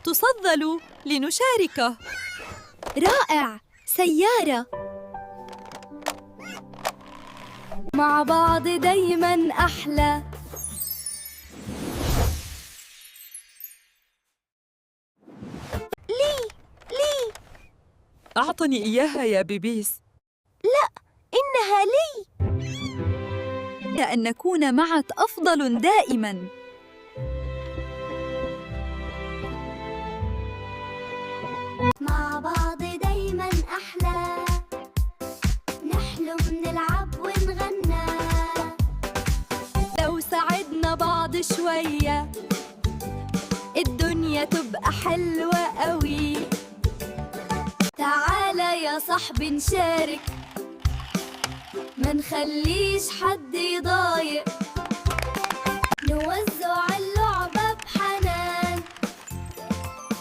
تفضلوا لنشاركه. رائع! سيارة مع بعض دايماً أحلى. لي أعطني إياها يا بيبيس. إنها لي. أن نكون معك أفضل دائماً. مع بعض دايما أحلى، نحلم نلعب ونغنى. لو ساعدنا بعض شوية الدنيا تبقى حلوة قوي. تعالى يا صاحبي نشارك، ما نخليش حد يضايق. نوزع اللعبة بحنان،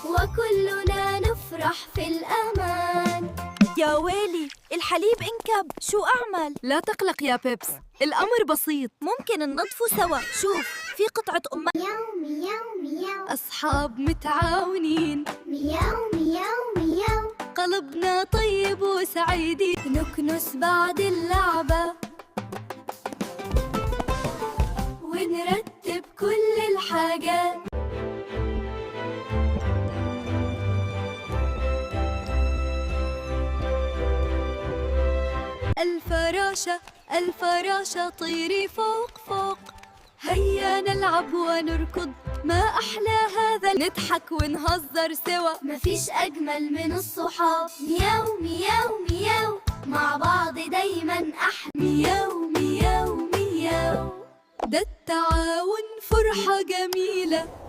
وكلنا نفرح في الأمان. يا ويلي، الحليب انكب، شو أعمل؟ لا تقلق يا بيبس، الأمر بسيط، ممكن ننظفه سوا. شوف، في قطعة مياو مياو مياو، أصحاب متعاونين، مياو مياو مياو. قلبنا طيب وسعيدين. نكنس بعد اللعبة ونرتب كل الحاجات. الفراشة الفراشة طيري فوق فوق، هيا نلعب ونركض، ما أحلى هذا. نضحك ونهزر سوا، مفيش أجمل من الصحاب. مياو مياو مياو، مع بعض دايما أحلى. مياو مياو مياو، ده التعاون فرحة جميلة.